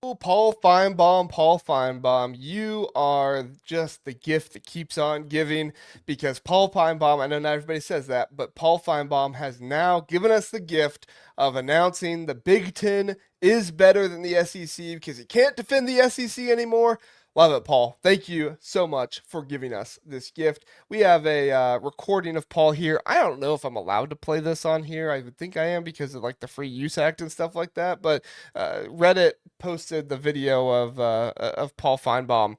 Paul Finebaum, you are just the gift that keeps on giving because Paul Finebaum, I know not everybody says that, but Paul Finebaum has now given us the gift of announcing the Big Ten is better than the SEC because he can't defend the SEC anymore. Love it, Paul. Thank you so much for giving us this gift. We have a recording of Paul here. I don't know if I'm allowed to play this on here. I would think I am because of like the Free Use Act and stuff like that. But Reddit posted the video of Paul Finebaum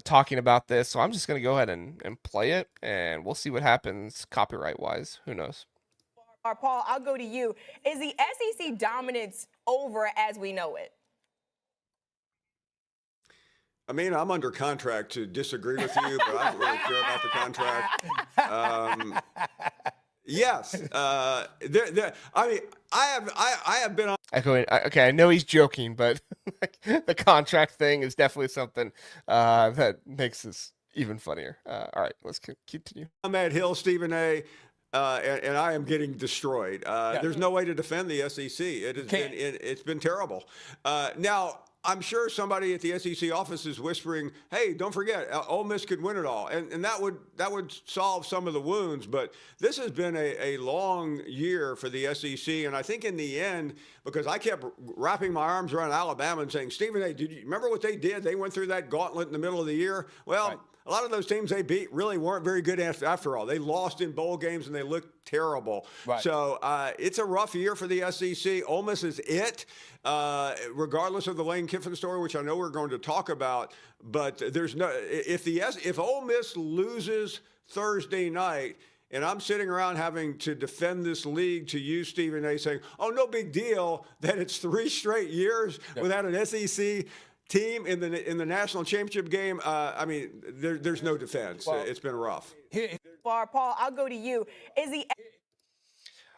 talking about this, so I'm just gonna go ahead and play it, and we'll see what happens copyright wise. Who knows? Paul, I'll go to you. Is the SEC dominance over as we know it? I mean, I'm under contract to disagree with you, but I don't really care about the contract. Yes, I mean, I have been on. Okay, I know he's joking, but the contract thing is definitely something that makes this even funnier. All right, let's continue. I'm at Hill, Stephen A. And I am getting destroyed. There's no way to defend the SEC. It's been terrible. Now, I'm sure somebody at the SEC office is whispering, "Hey, don't forget, Ole Miss could win it all," and that would solve some of the wounds. But this has been a long year for the SEC, and I think in the end, because I kept wrapping my arms around Alabama and saying, "Stephen A., did you remember what they did? They went through that gauntlet in the middle of the year." Well. Right. A lot of those teams they beat really weren't very good after all. They lost in bowl games and they looked terrible. Right. So it's a rough year for the SEC. Ole Miss is it, regardless of the Lane Kiffin story, which I know we're going to talk about. But there's no if Ole Miss loses Thursday night, and I'm sitting around having to defend this league to you, Stephen A., saying, "Oh, no big deal that it's 3 straight years without an SEC." Team in the national championship game, I mean, there's no defense. Well, it's been rough. Paul, I'll go to you.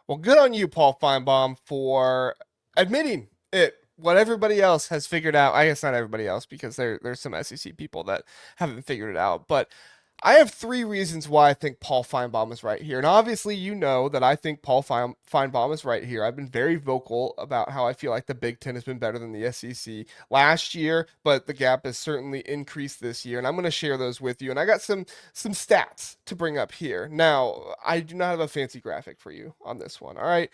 Well, good on you, Paul Finebaum, for admitting it. What everybody else has figured out, I guess not everybody else, because there's some SEC people that haven't figured it out, but I have 3 reasons why I think Paul Finebaum is right here. And obviously, you know that I think Paul Finebaum is right here. I've been very vocal about how I feel like the Big Ten has been better than the SEC last year, but the gap has certainly increased this year. And I'm going to share those with you. And I got some stats to bring up here. Now, I do not have a fancy graphic for you on this one. All right.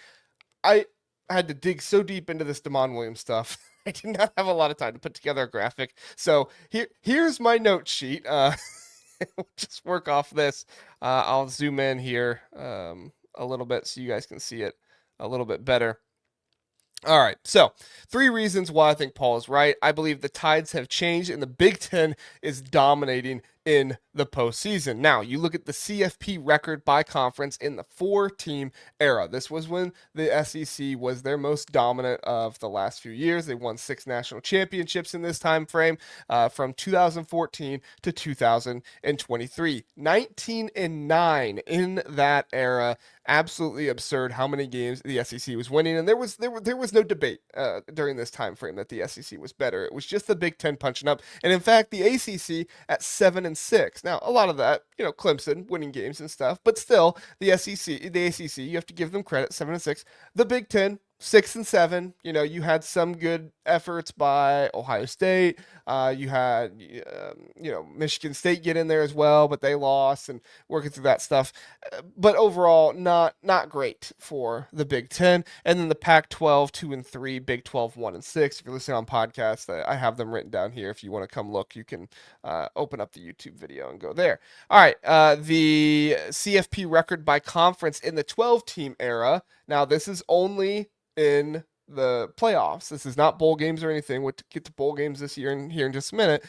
I had to dig so deep into this Damon Williams stuff. I did not have a lot of time to put together a graphic. So here's my note sheet. We'll just work off this. I'll zoom in here a little bit so you guys can see it a little bit better. All right, so 3 reasons why I think Paul is right. I believe the tides have changed and the Big Ten is dominating in the postseason. Now, you look at the CFP record by conference in the 4-team era. This was when the SEC was their most dominant of the last few years. They won 6 national championships in this time frame from 2014 to 2023. 19-9 in that era. Absolutely absurd how many games the SEC was winning, and there was no debate during this time frame that the SEC was better. It was just the Big Ten punching up, and in fact, the ACC at 7-6. Now, a lot of that, Clemson winning games and stuff, but still, the ACC, you have to give them credit, 7-6. The Big Ten 6-7. You had some good efforts by Ohio State. You had, Michigan State get in there as well, but they lost and working through that stuff. But overall, not great for the Big Ten. And then the Pac-12 2-3, Big 12 1-6. If you're listening on podcasts, I have them written down here. If you want to come look, you can open up the YouTube video and go there. All right, the CFP record by conference in the 12-team era. Now, this is only in the playoffs. This is not bowl games or anything. We'll get to bowl games this year and here in just a minute.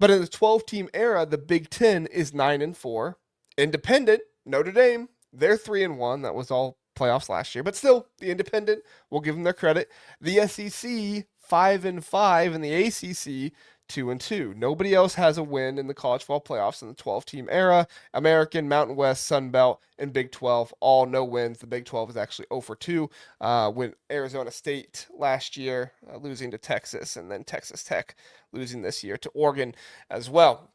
But in the 12-team era, the Big Ten is 9-4. Independent, Notre Dame, they're 3-1. That was all playoffs last year. But still, the Independent, we'll give them their credit. The SEC, 5-5, and the ACC, 2-2. Nobody else has a win in the college football playoffs in the 12-team era. American, Mountain West, Sun Belt, and Big 12, all no wins. The Big 12 is actually 0-2 with Arizona State last year losing to Texas, and then Texas Tech losing this year to Oregon as well.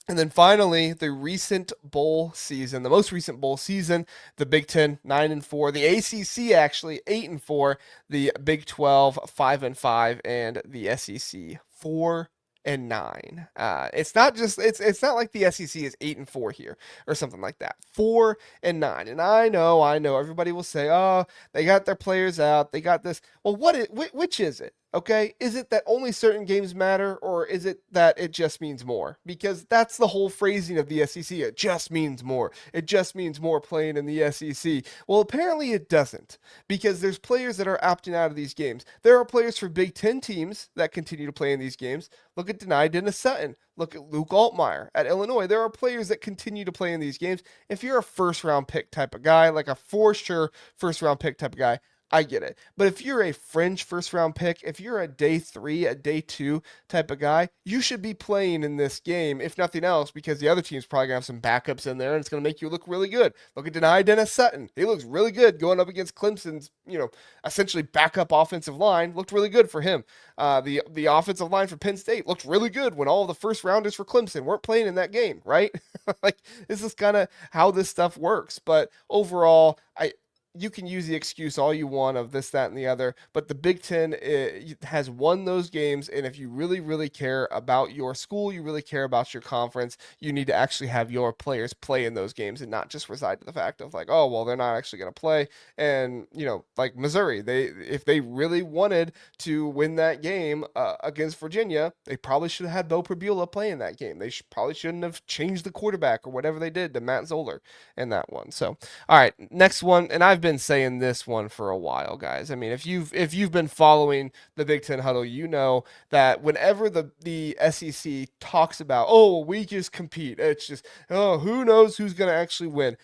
And then finally, the recent bowl season, the most recent bowl season, the Big Ten 9-4, the ACC actually 8-4, the Big 12 5-5, and the SEC 4-9. It's not just it's not like the SEC is 8-4 here or something like that. 4-9, and I know everybody will say, oh, they got their players out, they got this. Well, which is it? Okay, is it that only certain games matter, or is it that it just means more? Because that's the whole phrasing of the SEC. It just means more. It just means more playing in the SEC. Well, apparently it doesn't, because there's players that are opting out of these games. There are players for Big Ten teams that continue to play in these games. Look at Denai Dennis Sutton. Look at Luke Altmaier at Illinois. There are players that continue to play in these games. If you're a first round pick type of guy, like a for sure first round pick type of guy, I get it. But if you're a fringe first round pick, if you're a day 3, a day 2 type of guy, you should be playing in this game, if nothing else, because the other team's probably going to have some backups in there and it's going to make you look really good. Look at Denai Dennis Sutton. He looks really good going up against Clemson's, essentially backup offensive line. Looked really good for him. The offensive line for Penn State looked really good when all of the first rounders for Clemson weren't playing in that game, right? Like, this is kind of how this stuff works. But overall, you can use the excuse all you want of this, that, and the other, but the Big Ten has won those games, and if you really, really care about your school, you really care about your conference, you need to actually have your players play in those games and not just reside to the fact of like, oh, well, they're not actually going to play. And, like Missouri, if they really wanted to win that game against Virginia, they probably should have had Bo Prabula play in that game. They probably shouldn't have changed the quarterback or whatever they did to Matt Zoller in that one. So, all right, next one, and I've been saying this one for a while, guys. I mean, if you've been following the Big Ten Huddle, you know that whenever the SEC talks about, oh, well, we just compete, it's just, oh, who knows who's going to actually win.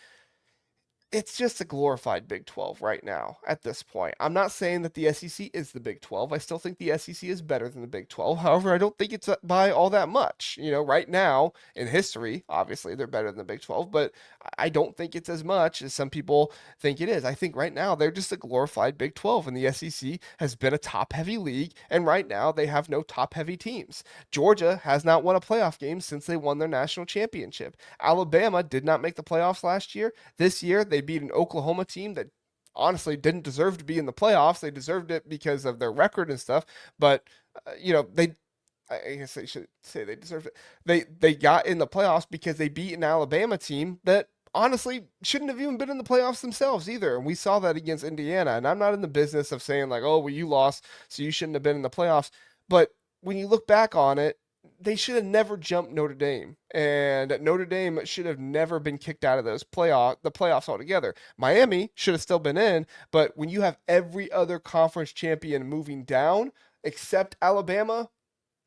It's just a glorified Big 12 right now at this point. I'm not saying that the SEC is the Big 12. I still think the SEC is better than the Big 12. However, I don't think it's by all that much. Right now in history, obviously they're better than the Big 12, but I don't think it's as much as some people think it is. I think right now they're just a glorified Big 12, and the SEC has been a top-heavy league, and right now they have no top-heavy teams. Georgia has not won a playoff game since they won their national championship. Alabama did not make the playoffs last year. This year, they beat an Oklahoma team that honestly didn't deserve to be in the playoffs. They deserved it because of their record and stuff, but I guess I should say they deserved it. They got in the playoffs because they beat an Alabama team that honestly shouldn't have even been in the playoffs themselves either. And we saw that against Indiana. And I'm not in the business of saying like, oh, well, you lost, so you shouldn't have been in the playoffs. But when you look back on it, they should have never jumped Notre Dame, and Notre Dame should have never been kicked out of the playoffs altogether. Miami should have still been in, but when you have every other conference champion moving down except Alabama,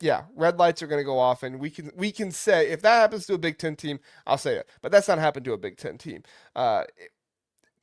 yeah, red lights are going to go off, and we can say if that happens to a Big Ten team, I'll say it, but that's not happened to a Big Ten team.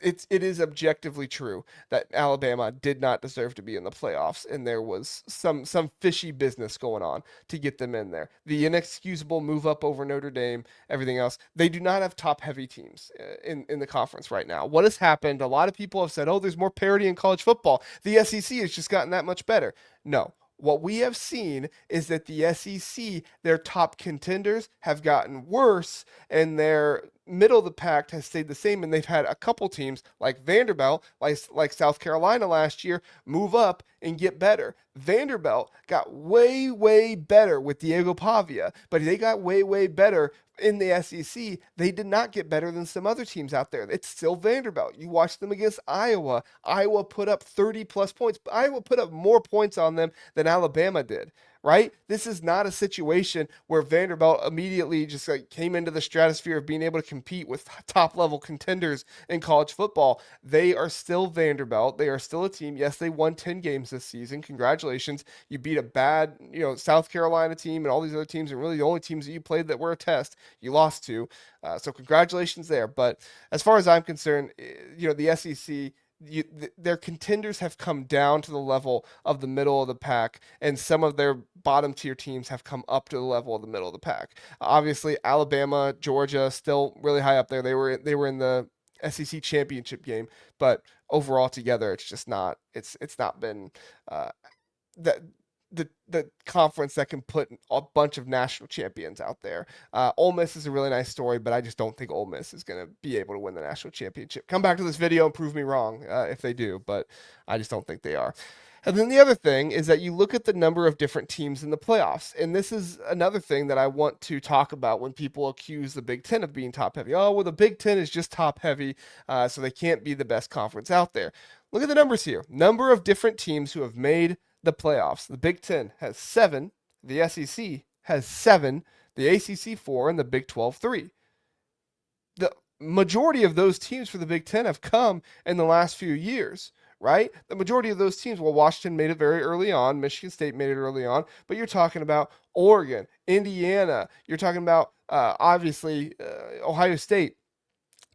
It is objectively true that Alabama did not deserve to be in the playoffs, and there was some fishy business going on to get them in there. The inexcusable move up over Notre Dame, everything else. They do not have top heavy teams in the conference right now. What has happened? A lot of people have said, "Oh, there's more parity in college football. The SEC has just gotten that much better." No. What we have seen is that the SEC, their top contenders have gotten worse, and their middle of the pack has stayed the same. And they've had a couple teams like Vanderbilt, like South Carolina last year, move up and get better. Vanderbilt got way, way better with Diego Pavia, but they got way, way better in the SEC. They did not get better than some other teams out there. It's still Vanderbilt. You watch them against Iowa. Iowa put up 30 plus points. Iowa put up more points on them than Alabama did. Right? This is not a situation where Vanderbilt immediately just like came into the stratosphere of being able to compete with top level contenders in college football. They are still Vanderbilt. They are still a team. Yes, they won 10 games this season. Congratulations. You beat a bad, South Carolina team and all these other teams, and really the only teams that you played that were a test, you lost to. So congratulations there. But as far as I'm concerned, the SEC, their contenders have come down to the level of the middle of the pack, and some of their bottom tier teams have come up to the level of the middle of the pack. Obviously, Alabama, Georgia, still really high up there. They were in the SEC championship game, but overall together, it's just not. It's not been that. the conference that can put a bunch of national champions out there. Ole Miss is a really nice story, but I just don't think Ole Miss is going to be able to win the national championship. Come back to this video and prove me wrong if they do, but I just don't think they are. And then the other thing is that you look at the number of different teams in the playoffs. And this is another thing that I want to talk about when people accuse the Big Ten of being top heavy. Oh, well, the Big Ten is just top heavy, so they can't be the best conference out there. Look at the numbers here. Number of different teams who have made the playoffs. The Big Ten has 7, the SEC has 7, the ACC 4, and the Big 12 3. The majority of those teams for the Big Ten have come in the last few years, right? The majority of those teams, well, Washington made it very early on, Michigan State made it early on, but you're talking about Oregon, Indiana, you're talking about obviously Ohio State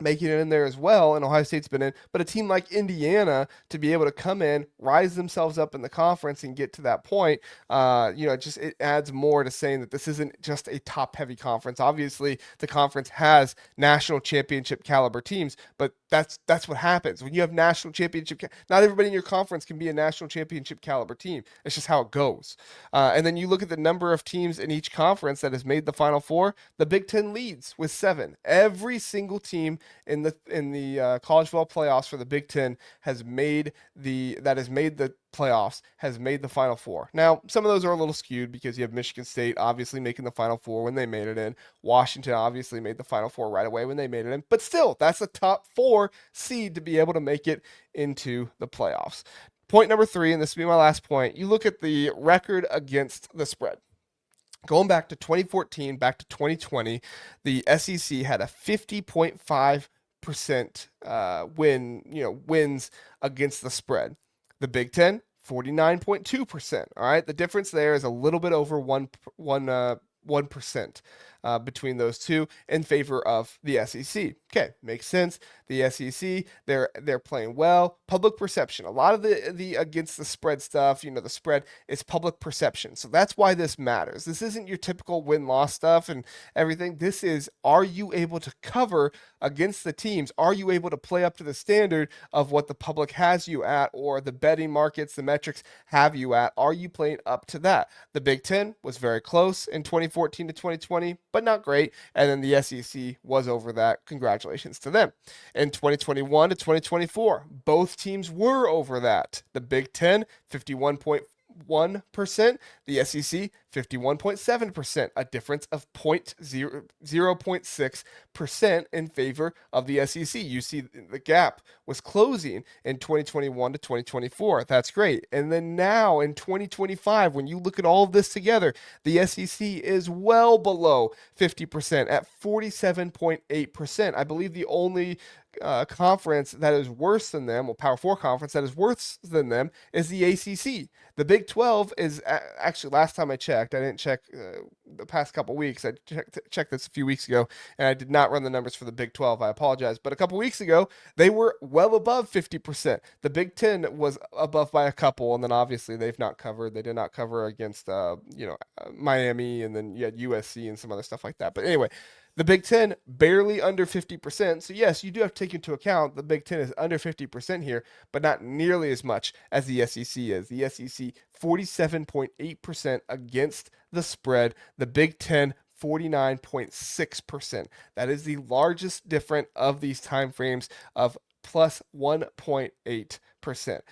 making it in there as well, and Ohio State's been in, but a team like Indiana to be able to come in, rise themselves up in the conference and get to that point, it adds more to saying that this isn't just a top-heavy conference. Obviously, the conference has national championship caliber teams, but that's what happens when you have national championship. Not everybody in your conference can be a national championship caliber team. It's just how it goes. And then you look at the number of teams in each conference that has made the Final Four. The Big Ten leads with 7. Every single team in the college football playoffs for the Big Ten has made the playoffs, has made the Final Four. Now, some of those are a little skewed because you have Michigan State obviously making the Final Four when they made it in. Washington obviously made the Final Four right away when they made it in. But still, that's a top 4 seed to be able to make it into the playoffs. Point number 3, and this will be my last point, you look at the record against the spread. Going back to 2014, back to 2020, the SEC had a 50.5% wins against the spread. The Big Ten, 49.2%. All right, the difference there is a little bit over 1% between those two in favor of the SEC. Okay, makes sense. The SEC, they're playing well. Public perception. A lot of the against the spread stuff, the spread is public perception. So that's why this matters. This isn't your typical win-loss stuff and everything. This is, are you able to cover against the teams? Are you able to play up to the standard of what the public has you at, or the betting markets, the metrics have you at? Are you playing up to that? The Big Ten was very close in 2014 to 2020, but not great. And then the SEC was over that. Congratulations to them. In 2021 to 2024, both teams were over that. The Big Ten, 51.1%, the SEC 51.7%, a difference of 0.6% in favor of the SEC. You see the gap was closing in 2021 to 2024. That's great. And then now in 2025, when you look at all of this together, the SEC is well below 50% at 47.8%. I believe the only conference that is worse than them, or Power 4 conference that is worse than them, is the ACC. The Big 12 is actually, last time I checked, I didn't check the past couple weeks. I checked this a few weeks ago, and I did not run the numbers for the Big 12. I apologize. But a couple weeks ago, they were well above 50%. The Big 10 was above by a couple, and then obviously they've not covered. They did not cover against, Miami, and then you had USC and some other stuff like that. But anyway, the Big Ten barely under 50%. So yes, you do have to take into account the Big Ten is under 50% here, but not nearly as much as the SEC is. The SEC 47.8% against the spread. The Big Ten 49.6%. That is the largest difference of these time frames of plus 1.8%.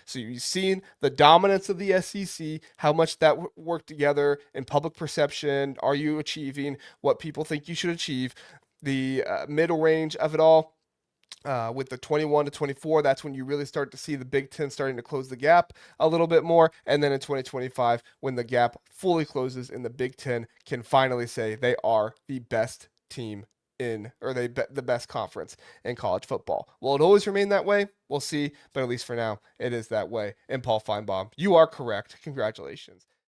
So you've seen the dominance of the SEC, how much that worked together in public perception. Are you achieving what people think you should achieve? The middle range of it all, with the 21 to 24, that's when you really start to see the Big Ten starting to close the gap a little bit more. And then in 2025, when the gap fully closes and the Big Ten can finally say they are the best team the best conference in college football. Will it always remain that way? We'll see, but at least for now, it is that way. And Paul Finebaum, you are correct. Congratulations.